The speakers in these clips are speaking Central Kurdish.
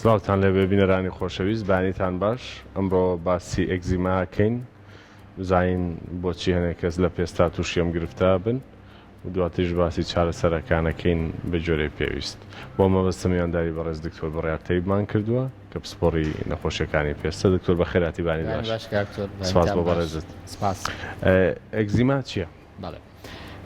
سڵاوتان لەبێ بینەرانی خۆشەویست بانیتان باش ئەمڕۆ باسی ئەگزیماکەین بزانین بۆچی هەنێک کەس لە پێستا تووشی ئەم گرفتە بن و دواتیش باسی چارەسەرەکانەکەین بە جۆرەی پێویست بۆ مەبەستە میوانداری بەڕێز دکتۆر بڕیارتەیبمان کردووە کە پسپۆڕی نەخۆشیەکانی پێستە دکتۆر بە خێراتی بانی باش سپاس بۆ بەڕێزت. ئەگزیما چییە؟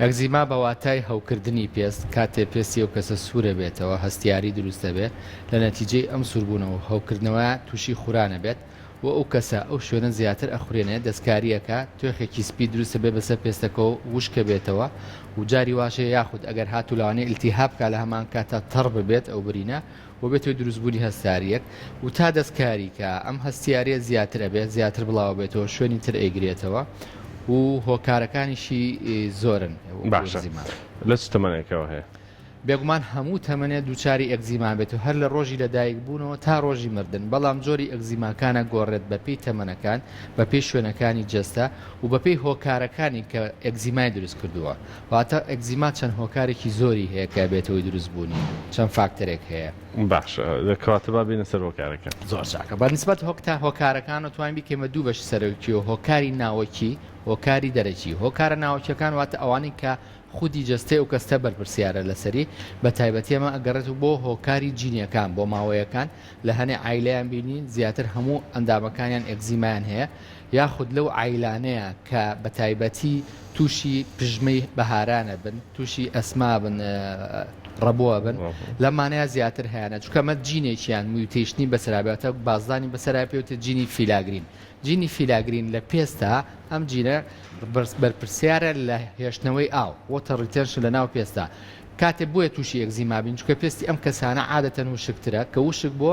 ئەگزیما بە واتای هەوکردنی پێست کاتێ پێستی و کەسە سوورە بێتەوە هەستیاری دروستە بێت لە نەتیجەی ئەم سووربوونەوە هەوکردنەوە تووشی خورانە بێت و ئەو کەسە ئەو شوێنە زیاتر ئەخورێنێت دەستکاریەکە توێخێکی سپی دروستە بێ بەسەر پێستەکەەوە وشکە بێتەوە و جاری واشەیە یاخود ئەگەر هاتوو لەوانەیە ئیلتیهاب لە هەمان کاتە تەڕ ببێت ئەو برینە و بێتەوە دروستبوونی هەستاریەک و تا دەستکاری کە ئەم هەستیارە زیاترە بێت زیاتر بڵاو بێتەوە شوێنی تر ئەیگرێتەوە و هۆکارەکانیشی زۆرن. باشە لە چ تەمەنێکەوە هەیە؟ بێگومان هەموو تەمەنێت دووچاری ئەگزیما بێت و هەر لە ڕۆژی لەدایک بوونەوە تا ڕۆژی مردن بەڵام جۆری ئەگزیماکانە گۆڕێت بەپێی تەمەنەکان بەپێی شوێنەکانی جەستە و بەپێی هۆکارەکانی کە ئەگزیمای دروست کردووە واتە ئەگزیما چەند هۆکارێکی زۆری هەیە کە بێتەوەی دروستبوونی چەند فاکتەرێک هەیە. باش دەکەواتە با بینە سەر هۆکارەکە زۆر چاکە بەنسبەت هۆکتا هۆکارەکان توانین بیکەمە دوو بەش سەرەکی و هۆکاری ناوەکی هۆکاری دەرەکی هۆکارە ناوەکیەکان واتە ئەوانەی کە خودی جستەی و کەستە بەرپرسیارە لەسەری بە تایبەتی ئەمە ئەگەڕێت بۆ هۆکاری جینیەکان بۆ ماوەیەکان لە هەنێ عیلەیان بینین زیاتر هەموو ئەندامەکانیان ئەگزیمان هەیە یاخود لەو عیلانەیە کە بە تایبەتی تووشی پژمەی بەهارانە بن تووشی ئەسما بن ڕەبووە بن لەمانەیە زیاتر هەیەە چکەمە جینێکیان میوتیشنی بەسەرابێتە بازدانی بەسەرا پێوتە جینی فیلاگرین جینی فیلاگرین لە پێستا ئەم جینە بەرپرسیارە لە هێشتنەوەی ئاو وۆتە ڕیتێنشن لە ناو پێستا کاتێ بۆیە تووشی ئەگزیما بین چکە پێستی ئەم کەسانە عادەتەن وشکترە کە وشک بۆ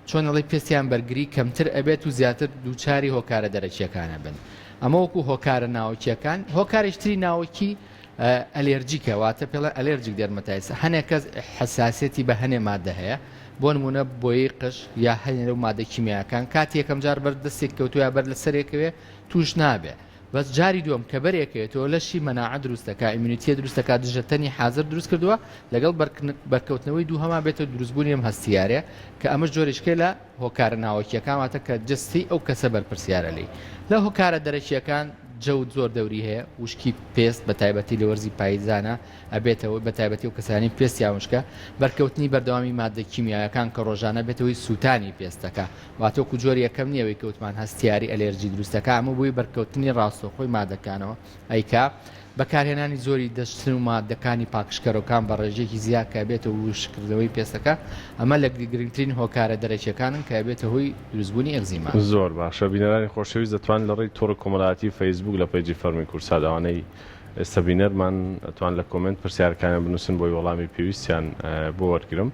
چۆنەڵی پێستیان بەرگری کەمتر ئەبێت و زیاتر دووچاری هۆکارە دەرەکیەکانە بن ئەمە وەکو هۆکارە ناوەکیەکان هۆکارێشتری ناوەکی ئەلێرجیکە واتە پێڵە ئەلێرجیک دەرمەتایسە هەنێک کەس حساسێتی بە هەنێ مادە هەیە بۆ نمونە بۆی قش یا هەنێ لەو مادە کیمیاکان کاتی یەکەم جار بەردەستێک کەوتو یا بەر لە سەرێکەوێ توش نابێ بەس جاری دووەم کە بەرێکێتەوە لەشی مەناعە دروستەکە ئیمونیتیە دروستەکە دژەتەنی حازر دروست کردووە لەگەڵ بەرکەوتنەوەی دوو هەما بێتە دروستبوونی ئەم هەستیارێ کە ئەمە جۆرێشکێ لە هۆکارە ناوەکیەکان واتە کە جستی ئەو کەسە بەرپرسیارە لی لە هۆکارە دەرەکیەکان جەوت زۆر دەوری هەیە وشکی پێست بە تایبەتی لە وەرزی پاییزانە ئەبێتەوە بە تایبەتی و کەسانی پێستی وشکە بەرکەوتنی بەردەوامی مادە کیمیایەکان کە ڕۆژانە بێتەوەی سووتانی پێستەکە واتۆکو جۆری یەکەم نیەوەی کەوتمان هەستیاری ئەلێرجی دروستەکە ئەمە بووی بەرکەوتنی ڕاستەخۆی مادەکانەوە ئەیکا بەکارهێنانی زۆری دەشتن و مادەکانی پاکشکەرەکان بە ڕێژێکی زیاد کە بێتەوە وشکردنەوەی پێستەکە ئەمە لە گرنگترین هۆکارە دەرەکیەکانن کە بێتە هۆی دروستبوونی ئەگزیما. زۆر باشە بینەرانی خۆشەویست دەتوان لە ڕێی تۆڕ کۆمەڵایەتی فەیسبوک لە پەیجی فەرمی کورسا داوانەی ئێستا بینەرمان ئەتوان لە کۆمنت پرسیارەکانیان بنووسن بۆی وەڵامی پێویستیان بۆ وەرگرم.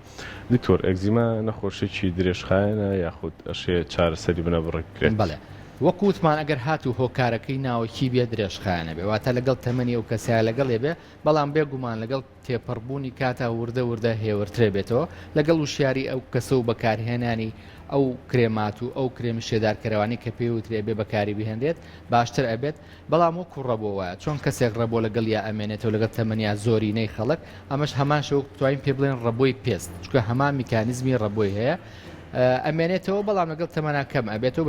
دکتۆر ئەگزیما نەخۆشێکی درێژخایەنە یاخود ئەشێ چارەسەری بنە بڕێکرێت؟ بەڵێ وەکووتمان ئەگەر هاتوو هۆکارەکەی ناوەکی بێ درێژخایەنە بێ واتە لەگەڵ تەمەنی ئەو کەسای لەگەڵێ بێ بەڵام بێگومان لەگەڵ تێپەڕبوونی کاتا وردە وردە هێورترێ بێتەوە لەگەڵ وشیاری ئەو کەسە و بەکارهێنانی ئەو کرێمات و ئەو کرێمی شێدارکەرەوانی کە پێوترێ بێ بەکاری بهێنرێت باشتر ئەبێت بەڵام وەکو ڕەبۆ وایە چۆن کەسێک ڕەبۆ لەگەڵ یا ئەمێنێتەوە لەگەڵ تەمەنیا زۆرینەی خەڵک ئەمەش هەمان شەوە توانین پێ بڵێن ڕەبۆی پێست چکە هەمان میکانیزمی ڕەبۆی هەیە ئەمێنێتەوە بەڵام لەگەڵ تەمەناکەم ئەبێتەوە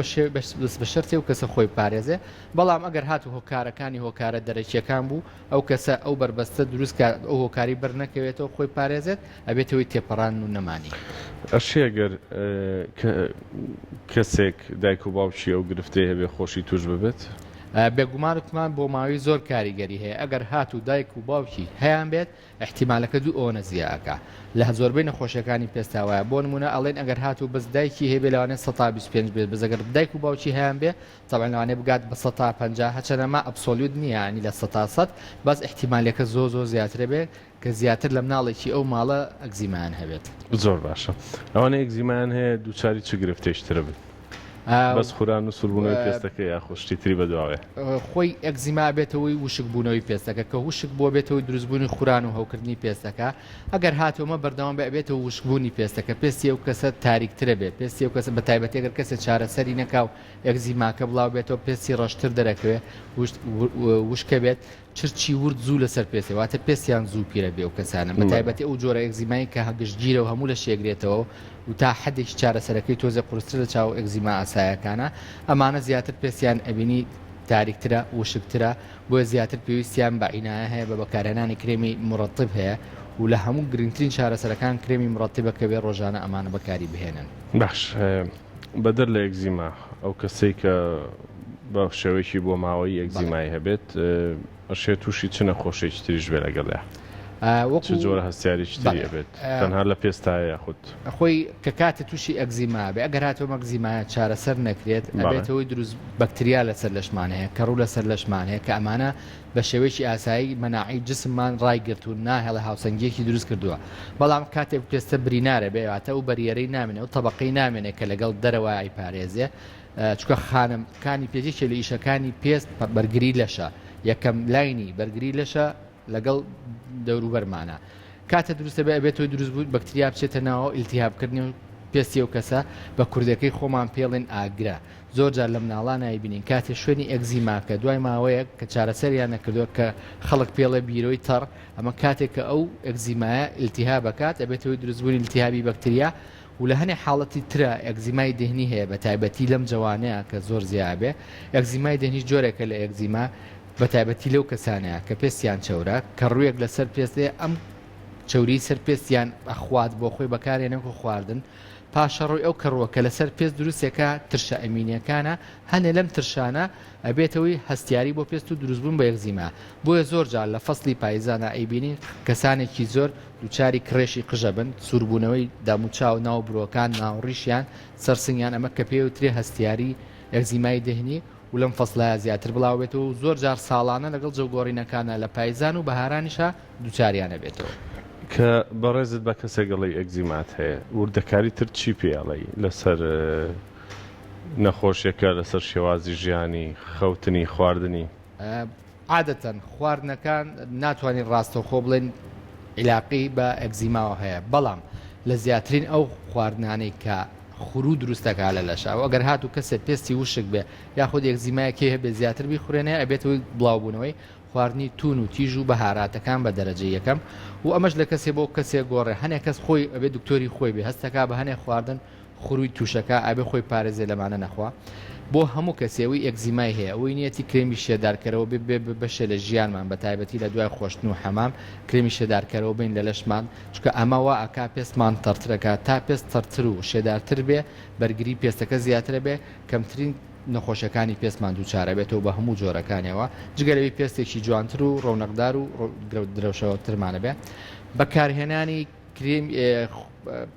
بە شەرتی و کەسە خۆی پارێزێ بەڵام ئەگەر هاتو هۆکارەکانی هۆکارە دەرەکیەکان بوو ئەو کەسە ئەو بربەستە دروست ئەو هۆکاری بەرنەکەوێتەوە خۆی پارێزێت ئەبێتەوەی تێپەڕان و نەمانی. ئەشێگەر کەسێک دایک و باوکی ئەو گرفتەی هەبێ خۆشی توش ببێت؟ بێگومانتمان بۆ ماوەی زۆر کاریگەری هەیە ئەگەر هاتوو دایک و باوکی هەیان بێت احتیمالەکە دوو ئەوە نەزیەکە لە زۆربەی نەخۆشیەکانی پێستاوایە بۆ نمونە ئەڵێن ئەگەر هاتوو بەس دایکی هەیە لەوانێت 125 بێت بەزەگەر دایک و باوکی هەیان بێ طبعا لەوانێ بگات بە 150 هەچەنەما ئەبسۆلیوت نییە ینی لە 100 بەس احتیمالەکە زۆر زیاترە بێت کە زیاتر لە مناڵێکی ئەو ماڵە ئەگزیمان هەبێت. زۆر باشە ئەوانە ئەگزیمان هەیە دووچاری چ گرفتەیشترە بن؟ بەس خوران و سوربوونەوەی پێستەکە یا خۆشتی تری بەدواوێ خۆی ئەگزیما بێتەوەی وشک بوونەوەی پێستەکە کە وشک بۆ بێتەوەی دروستبوونی خوران و هەوکردنی پێستەکە ئەگەر هاتوومە بەردەوام بێتەوە وشکبوونی پێستەکە پێستی ئەو کەسە تاریکترە بێت پێستی ئەو کەسە بە تایبەتی ئەگەر کەسە چارەسەری نەکاو ئەگزیماکە بڵاو بێتەوە پێستی ڕەشتر دەرەکەوێ وشکە بێت چرچی ورد زوو لەسەر پێسێ واتە پێستیان زوو پیرە بێ و کەسانە بە تایبەتی ئەو جۆرە ئەگزیمایی کە هەگشتگیرە و هەموو لە شێگرێتەوە و تا حدێکی چارەسەرەکەی تۆزە قورستر لە چاو ئەگزیما ئاسایەکانە ئەمانە زیاتر پێستیان ئەبینی تاریکترە وشکترە بۆیە زیاتر پێویستیان بە عینایە هەیە بە بەکارهێنانی کرێمی مرەتب هەیە و لە هەموو گرنگترین چارەسەرەکان کرێمی مرەتبە کە بێ ڕۆژانە ئەمانە بەکاری بهێنن. باش بەدەر لە ئەگزیما ئەو کەسەی کە بە شێوەیەکی بۆ ماوەی ئەگزیمای هەبێت ئەشێ تووشی چ نەخۆشێکی تریش بێ لەگەڵێ چ جۆرە هەستیاریی تری بێت تەنها لە پێستایە خودت خۆی کە کاتە تووشی ئەگزیما بێ ئەگەر هاتۆ مەگزیمایە چارەسەر نەکرێت ئەبێتەوەی دروست بەکتریا لەسەر لەشمان هەیە کەڕوو لەسەر لەشمان هەیە کە ئەمانە بە شێوەیەکی ئاسایی مەناعی جسممان ڕایگرتوون ناهێڵە هاوسەنگیەکی دروست کردووە بەڵام کاتێک پێستە برینارە بێ واتە و بەریەرەی نامێنێ و تەبقەی نامێنێت کە لەگەڵ دەرەوە ئایپارێزێ چکە خانمکانی پێجێکی لە ئیشەکانی پێست بەرگری لەشە یەکەم لاینی بەرگری لەشە لەگەڵ دەوروبەرمانە کاتە دروستە بێ ئەبێتەوەی دروست بوو بەکتریا بچێتە ناوە ئیلتیهابکردنی و پێستی و کەسە بە کوردەکەی خۆمان پێڵێن ئاگرا زۆرجار لە مناڵان نایبینین کاتێ شوێنی ئەگزیماکە دوای ماوەیە کە چارەسەریان نەکردووە کە خەڵک پێڵێ بیرۆی تەڕ ئەمە کاتێک کە ئەو ئەگزیمایە ئیلتیهاب بکات ئەبێتەوەی دروستبوونی ئیلتیهابی بەکتریا و لە هەنێ حاڵەتی ترە ئەگزیمای دهنی هەیە بە تایبەتی لەم جوانەیە کە زۆر زیابێ ئەگزیمای دهنی جۆرێکە لە ئەگزیما بە تایبەتی لەو کەسانەیە کە پێستیان چەورە کە ڕوویەک لەسەر پێستێ ئەم چوری سەر پێستیان ئەخوات بۆ خۆی بەکارێنەوە خواردن پاشە ڕۆی ئەو کەڕوە کە لەسەر پێست دروستێکە ترشە ئەمینیەکانە هەنێ لەم ترشانە ئەبێتەوەی هەستیاری بۆ پێست و دروستبوون بە یەکزیما بۆیە زۆر جار لە فەسلی پاییزانە ئەیبینین کەسانێکی زۆر دووچاری کڕێشی قژە بن سووربوونەوەی داموچاو ناو برۆکان ناوڕیشیان سەرسنگیان ئەمە کە پێوترێ هەستیاری یەکزیمای دهنی و لەم فەسلایە زیاتر بڵاوێتەوە و زۆر جار ساڵانە لەگەڵ جەوگۆڕینەکانە لە پاییزان و بەهارانیشە دووچاریانە بێتەوە. کە بەڕێزت بە کەسێک گەڵی ئەگزیمات هەیە وردەکاری تر چی پێڵی لەسەر نەخۆشیەکە لەسەر شێوازی ژیانی خەوتنی خواردنی عادەتەن خواردنەکان ناتوانین ڕاستەوخۆ بڵێن عیلاقی بە ئەگزیماوە هەیە بەڵام لە زیاترین ئەو خواردنانەی کە خورو دروستەکە لە لەشاو ئەگەر هاتو کەسێک پێستی وشک بێ یاخود ئەگزیمایەکی هەبێ زیاتر بیخورێنێ ئەبێتەوەی بڵاوبوونەوەی خواردنی تون و تیژ و بەهاراتەکان بە دەرەجە یەکەم و ئەمەش لە کەسێ بۆ کەسێک گۆڕێ هەنێک کەس خۆی ئەبێ دکتۆری خۆی بێ هەستەکە بە هەنێک خواردن خوروی تووشەکە ئەبێ خۆی پارێزێ لەمانە نەخوا بۆ هەموو کەسێەوەی ئەگزیمای هەیە ئەوەی نیەتی کرێمی شێدارکەرەوە بەشە لە ژیانمان بە تایبەتی لە دوای خۆشتن و حەمام کرێمی شێدارکەرەوە بین لە لەشمان چکە ئەمەوە ئاکا پێستمان تەرترەکە تا پێست تەرتر و شێدارتر بێ بەرگری پێستەکە زیاترە بێ کەمترین نەخۆشەکانی پێستمان دووچارە بێتەوە بە هەموو جۆرەکانیەوە جگەلەوەی پێستێکی جوانتر و ڕۆنەقدار و درەوشەوە ترمانە بێ بەکارهێنانی کرێم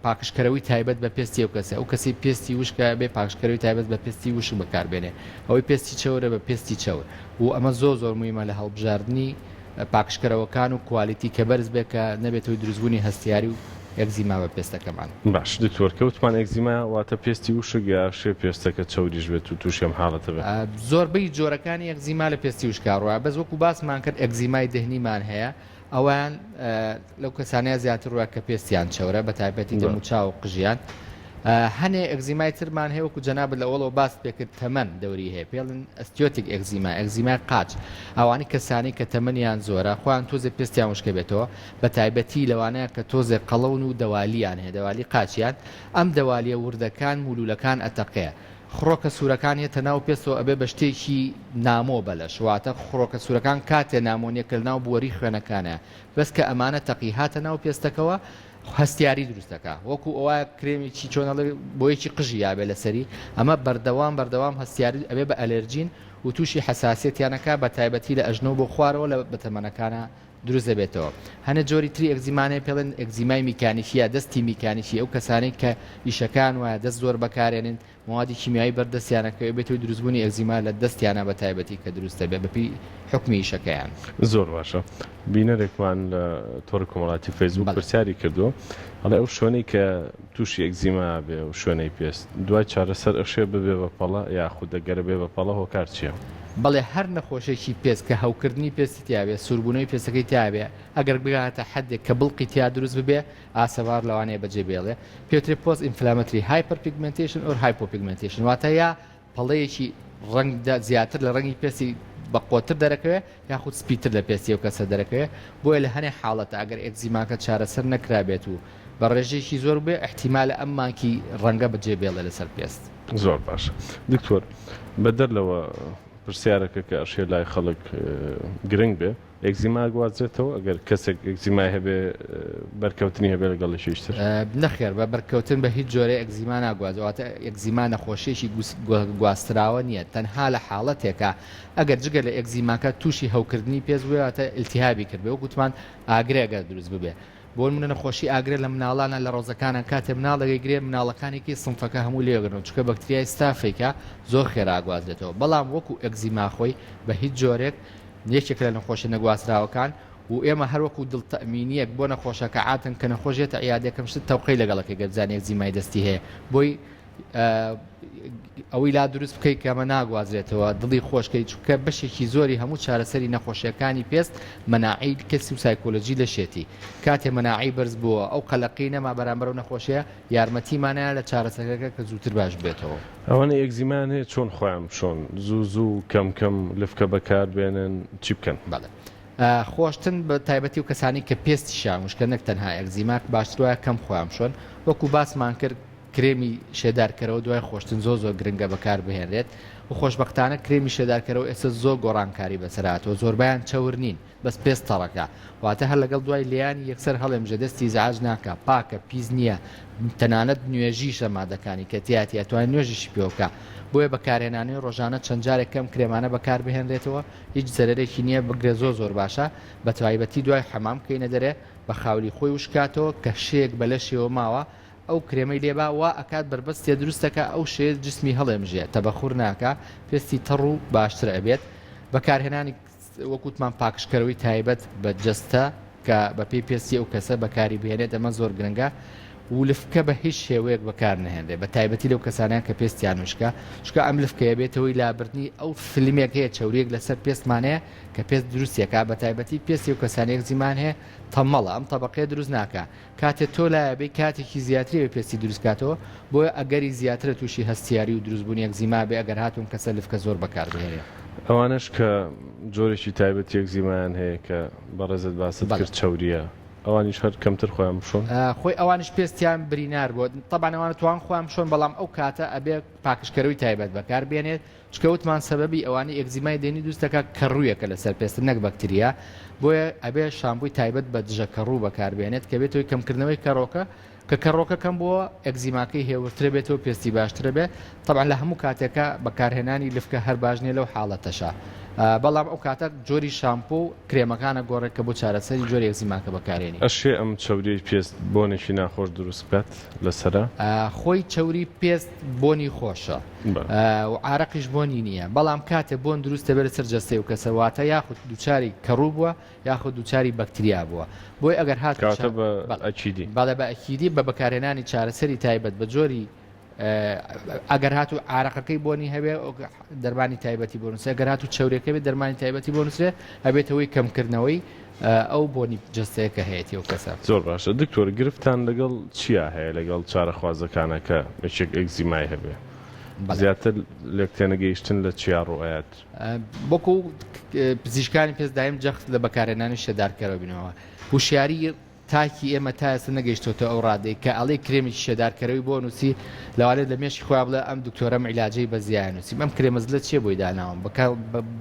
پاکشکەرەوەی تایبەت بە پێستی ئەو کەسە ئەو کەسی پێستی وشکە بێ پاکشکەرەوەی تایبەت بە پێستی وشک بەکاربێنێ ئەوەی پێستی چەورە بە پێستی چەور و ئەمە زۆر مویمە لە هەڵبژاردننی پاکشکەرەوەکان و کوالیتی کە بەرز بێ کە نەبێتەوەی دروستبوونی هەستیاری و ئەگزیما بە پێستەکەمان باش دکتۆرکەوتمان ئەگزیما واتە پێستی وشک یا شێ پێستەکە چەوریش بێت و تووشێم حاڵەتە بێت زۆربەی جۆرەکانی ئەگزیما لە پێستی وشکاڕوە بەس وەکو باسمان کرد ئەگزیمای دهنیمان هەیە ئەوان لەو کەسانەیە زیاتر ڕوە کە پێستیان چەورە بە تایبەتی دەموچاو و قژیان هەنێ ئەگزیمای ترمان هەیە وەکو جەنابەت لەوەڵەوە باس پێکرد تەمەن دەوری هەیە پێڵن ئەستیۆتیک ئەگزیمای قاچ ئەوانی کەسانی کە تەمەنیان زۆرە خۆیان تۆزێ پێستیان وشکە بێتەوە بە تایبەتی لەوانەیە کە تۆزێ قەڵەون و دەوالیان هەیە دەوالی قاچیان ئەم دەوالیە وردەکان مولولەکان ئەتەقەیە خڕۆکە سوورەکان هێتە ناو پێستەوە ئەبێ بە شتێکی نامۆ بەلەش واتە خڕۆکە سوورەکان کاتێ نامۆنیەکە ناو بوەری خوێنەکانە بەس کە ئەمانە تەقی هاتە ناو پێستەکەەوە هەستیاری دروستەکە وەکو ئەوە کرێمێکی چۆنەڵ بۆیەکی قژی یابێ لەسەری ئەمە بەردەوام هەستیاری ئەبێ بە ئەلەرجین و تووشی حساسیەتیانەکە بە تایبەتی لە ئەژنۆ بۆ خوارەوە لە بەتەمەنەکانە دروست دەبێتەوە هەنە جۆری تری ئەگزیمانەیە پێڵێن ئەگزیمای میکانیکیە دەستی میکانیکی ئەو کەسانی کە ئیشەکان وایە دەست زۆر بەکارێنن موادی کیمیایی بەردەستیانەکە بێتەوەی دروستبوونی ئەگزیما لە دەستیانە بە تایبەتی کە دروستە بێ بەپی حکمی ئیشەکەیان زۆر باشە بینەرێکمان لە تۆڕی کۆمەڵاتی فەیسبوک پرسیاری کردو هەڵێ ئەو شوێنەی کە تووشی ئەگزیما بێ و شوێنەی پێست دوای چارەسەر ئەشێ ببێ بە پەڵە یاخود دەگەرە بێ بە پەڵە هۆکار چییە؟ بەڵێ هەر نەخۆشێکی پێست کە هەوکردنی پێستی تیاوێ سووربوونەوەی پێستەکەی تیاوێ ئەگەر بگاتە حدێک کە بڵقی تیا دروست ببێ ئاسەوار لەوانەیە بەجێ بێڵێ پێوترێ پۆست ئینفلامەتری هایپەرپیگمنتیشن ئۆر هایپۆپیگمنتیشن واتە یا پەڵەیەکی ڕەنگ زیاتر لە ڕەنگی پێستی بە قۆتر دەرەکەوێ یاخود سپیتر لە پێستی و کەسە دەرەکەوێ بۆیە لە هەنێ حاڵەتە ئەگەر ئەگزیماکە چارەسەر نەکرابێت و بە ڕێژێکی زۆر بێ احتیمالە ئەم مانکی ڕەنگە بەجێ بێڵێ لەسەر پێست. زۆر باش دکتۆر بەدەر لەوە پرسیارەکە کە ئەشێ لای خەڵک گرنگ بێ ئەگزیما گوازرێتەوە ئەگەر کەسێک ئەگزیمای هەبێ بەرکەوتنی هەبێ لەگەڵ شتر نەخێر بە بەرکەوتن بە هیچ جۆرە ئەگزیما ناگوازەوەتە ئەگزیما نەخۆشیێکی گواستراوە نییە تەنها لە حاڵەتێکە ئەگەر جگە لە ئەگزیماکە تووشی هەوکردنی پێز واتە ئیلتیهابی کرد بێ و گوتمان ئاگرێگە دروست ببێ بۆ منە نەخۆشی ئاگرێت لە مناڵانە لە ڕۆزەکانە کاتێ مناڵەکەی گرێ مناڵەکانێکی سنفەکە هەموو لێگرن چکە بەکتریای ستافێکە زۆر خێراگوازێتەوە بەڵام وەکو ئەگزیما خۆی بە هیچ جۆرێک یەکێک لە نەخۆشی نەگواستراوەکان و ئێمە هەروەکو دڵتەمینیەک بۆ نەخۆشەکە عاتن کە نەخۆشێتە عیادەکەم شت تەوقەی لەگەڵەکە گەرجانێک زیمای دەستی هەیە بۆی ئەوەی لا دروست بکەیت کە ئەمە ناگوازرێتەوە دڵی خۆشکەی چکە بەشێکی زۆری هەموو چارەسەری نەخۆشیەکانی پێست مەناعی کەسی و سایکۆلۆژی لە شێتی کاتێ مەناعی بەرز بووە ئەو قەلەقی نەما بەرامبەر و نەخۆشیە یارمەتیمانەیە لە چارەسەرەکە کە زووتر باش بێتەوە ئەوانە ئەگزیمان هەیە چۆن خۆیان شۆن زوو کەم لفکە بەکار بێنن چی بکەن بەڵێ خۆشتن بە تایبەتی و کەسانی کە پێستی شامشکە نەک تەنها ئەگزیماک باشترە کەم خۆیان شۆن وەکو باسمان کرد کرێمی شێدارکەرەوە دوای خۆشتن زۆر گرنگە بەکار بهێنرێت و خۆشببختانە کرێمی شێدارکەرەوە ئێستا زۆر گۆڕانکاری بەسەراتەوە زۆربیان چاور نین بەس پێست تەڕەکە واتە هەر لەگەڵ دوای لیانی یەکسەر هەڵێمژە دەستی زعاج ناکە پاکە پیس نییە تەنانەت نوێژی شەمادەکانی کە تیاتی ئەتوانین نوێژیشی پێوکە بۆیە بەکارهێنانی ڕۆژانە چەند جارێک کەم کرێمانە بەکار بهێنرێتەوە هیچ زەرێکی نییە بگرێ زۆر باشە بە تایبەتی دوای حەمام کەینە دەرێ بە خاوری خۆی وشکاتەوە کە شەیەک بەلەشێەوە ماوە ئەو کرێمەی لێبا وا ئەکات بربەستێ دروستەکە ئەو شێت جسمی هەڵێمژێ تەبەخور ناکە پێستی تەڕ و باشتر ئەبێت بەکارهێنانی وەکوتمان پاکشکەرەوەی تایبەت بە جەستە کە بە پێی پێستی ئەو کەسە بەکاری بهێنێت ئەمە زۆر گرنگە ولفکە بە هیچ شێوەیەک بەکار نهێنرێ بە تایبەتی لەو کەسانیان کە پێستیان وشکە چکە ئەم لفکەیە بێتەوەی لابردنی ئەو فیلمێک هەیە چاوریەک لەسەر پێستمانەیە کە پێست دروستێکە بە تایبەتی پێستی و کەسانێک زیمان هەیە تەمەڵە ئەم تەبقەیە دروست ناکە کاتێک تۆ لایەبێ کاتێکی زیاتری بە پێستی دروستکاتەوە بۆیە ئەگەری زیاترە تووشی هەستیاری و دروستبوونی ئەگزیما بێ ئەگەر هاتوون کەسە لفکە زۆر بەکار بهێنێ ئەوانش کە جۆرێکی تایبەتی ئەگزیمان هەیە کە بەڕێزت باست کرد چاوریە ئەوانیش هەر کەمتر خۆیان بشۆن خۆی ئەوانش پێستیان برینار بووە طبعا ئەوانە توان خۆیان بشۆن بەڵام ئەو کاتە ئەبێ پاکشکەرەوەی تایبەت بەکار بێنێت چکەوتمان سەبەبی ئەوانی ئەگزیمای دێنی دوستەکە کەڕوویەکە لەسەر پێست نەک بەکتریا بۆیە ئەبێ شامپوی تایبەت بە دژە کەڕوو بەکار بێنێت کە بێتەوەی کەمکردنەوەی کەڕۆکە کە کەڕۆکە کەم بووە ئەگزیماکەی هێورترە بێتەوە پێستی باشترە بێ طبعا لە هەموو کاتێکە بەکارهێنانی لفکە هەر باش نیە لەو حاڵەتەشە بەڵام ئەو کاتە جۆری شامپۆ و کرێمەکانە گۆڕێک کە بۆ چارەسەری جۆری ئەگزیماکە بەکارێنی ئەشێ ئەم چاوری پێست بۆنێکی ناخۆش دروست بکات لەسرە خۆی چاوری پێست بۆنی خۆشە و عارەقیش بۆنی نییە بەڵام کاتێ بۆن دروستە بێت سەر جەستەی و کەسەواتە یاخود دووچاری کەڕوو بووە یاخود دووچاری بەکتریا بووە بۆی ئەگەر هات ئەکیدی باڵێ بە ئەکیدی بە بەکارهێنانی چارەسەری تایبەت بە جۆری ئەگەر هاتو عارەقەکەی بۆنی هەبێ دەرمانی تایبەتی بۆنووسێ ئەگەر هاتو چاورەکە بێت دەرمانی تایبەتی بۆنووسێ هەبێتەوەی کەمکردنەوەی ئەو بۆنی جستەیەکە هەیەی و کەسە زۆر باشە دکتۆر گرفتان لەگەڵ چیا هەیە لەگەڵ چارەخوازەکانەکە یەکێک ئەگزیمای هەبێ زیاتر لێکتێنەگەیشتن لە چیا ڕۆایەت بۆکو پزیشکانی پێست دایم جەخت لە بەکارهێنانی شێدارکەرەوە بینەوە وشیاری تاکی ئێمە تا ئێستا نەگەیشتۆتە ئەو ڕادەی کە ئەڵێ کرێمێکی شێدارکەرەوەی بۆ نووسی لەوانێت لە مێشی خۆیان بڵێ ئەم دکتۆرەم عیلاجەی بەزیان نووسیم ئەم کرێمەزلە چێ بۆی داناوم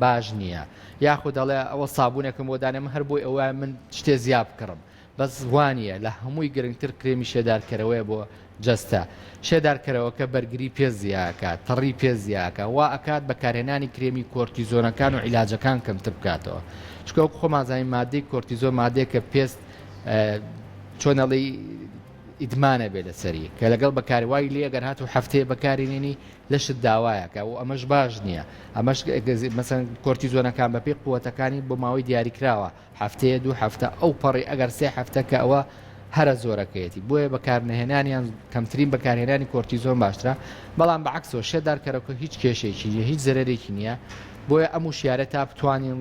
باش نییە یاخود دەڵێ ئەوە سابوونێکم بۆ دانێم هەر بۆی ئەوە من شتێ زیاب بکڕم بەس وانە لە هەمووی گرنگتر کرێمی شێدارکەرەوەیە بۆ جەستە شێدارکەرەوەکە بەرگری پێ زیاکات تەڕی پێ زیاکە وا ئەکات بەکارهێنانی کرێمی کۆرتیزۆنەکان و عیلاجەکان کەمتر بکاتەوە چکە خۆمازانی مادەی کۆرتیزۆ مادەیە کە پێست چۆنەڵی ئیدمانە بێ لەسەری کە لەگەڵ بەکاروای لێ ئەگەر هاتو هەفتەیە بەکارێنێنی لەشت داوایەکە و ئەمەش باش نییە ئەمەش مەسەن کۆرتیزۆنەکان بەپێ قووەتەکانی بۆ ماوەی دیاریکراوە هەفتەیە دوو هەفتە ئەو پەڕی ئەگەر سێ هەفتە کە ئەوە هەرە زۆرەکەیەتی بۆیە بەکارنەهێنانیان کەمترین بەکارهێنانی کۆرتیزۆن باشترە بەڵام بەعکسەوە شێدارکەرەوە هیچ کێشێکی نیە هیچ زەرێکی نییە بۆیە ئەم وشیارە تا بتوانین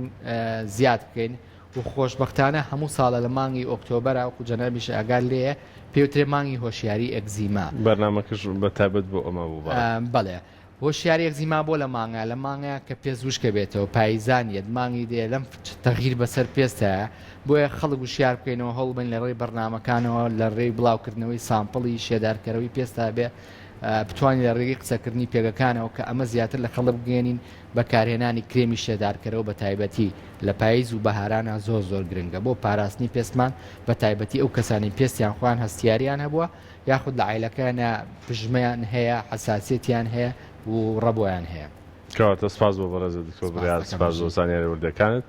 زیاد بکەین و خۆشببختانە هەموو ساڵە لە مانگی ئۆکتۆبەرە و جەنەبیش ئەگال لێە پێوترێ مانگی هۆشیاری ئەگزیما بەرنامەکەش بە تایبەت بۆ ئەمە بوو بەڵێ هۆشیاری ئەگزیما بۆ لە مانگە کە پێزوشکە بێتەوە پاییزانیت مانگی دێ لەم تەغیر بەسەر پێستە بۆیە خەڵک وشیار بکەینەوە هەڵبن لە ڕێی بەرنامەکانەوە لە ڕێی بڵاوکردنەوەی سامپڵی شێدارکەرەوەی پێستا بێ بتوانین لە ڕێگەی قسەکردنی پێگەکانەوە کە ئەمە زیاتر لە خەڵک بگەێنین بەکارهێنانی کرێمی شێدارکەرەوە بە تایبەتی لە پاییز و بەهارانە زۆر گرنگە بۆ پاراستنی پێستمان بە تایبەتی ئەو کەسانی پێستیان خوان هەستیاریان هەبووە یاخود لە عیلەکانە پژمەیان هەیە حساسیەتیان هەیە و ڕەبۆیان هەیە. کەواتە سپاس بۆ بەڕێزە دکتۆر بڕیار سپاس بۆ زانیاری وردەکانت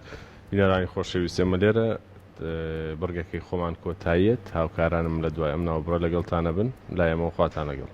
بینەرانی خۆشەویست ئێمە لێرە بەرگەکەی خۆمان کۆتاییت هاوکارانم لە دوای ئەم ناوبڕە لەگەڵتانە بن لای ئەمە خواتان لەگەڵ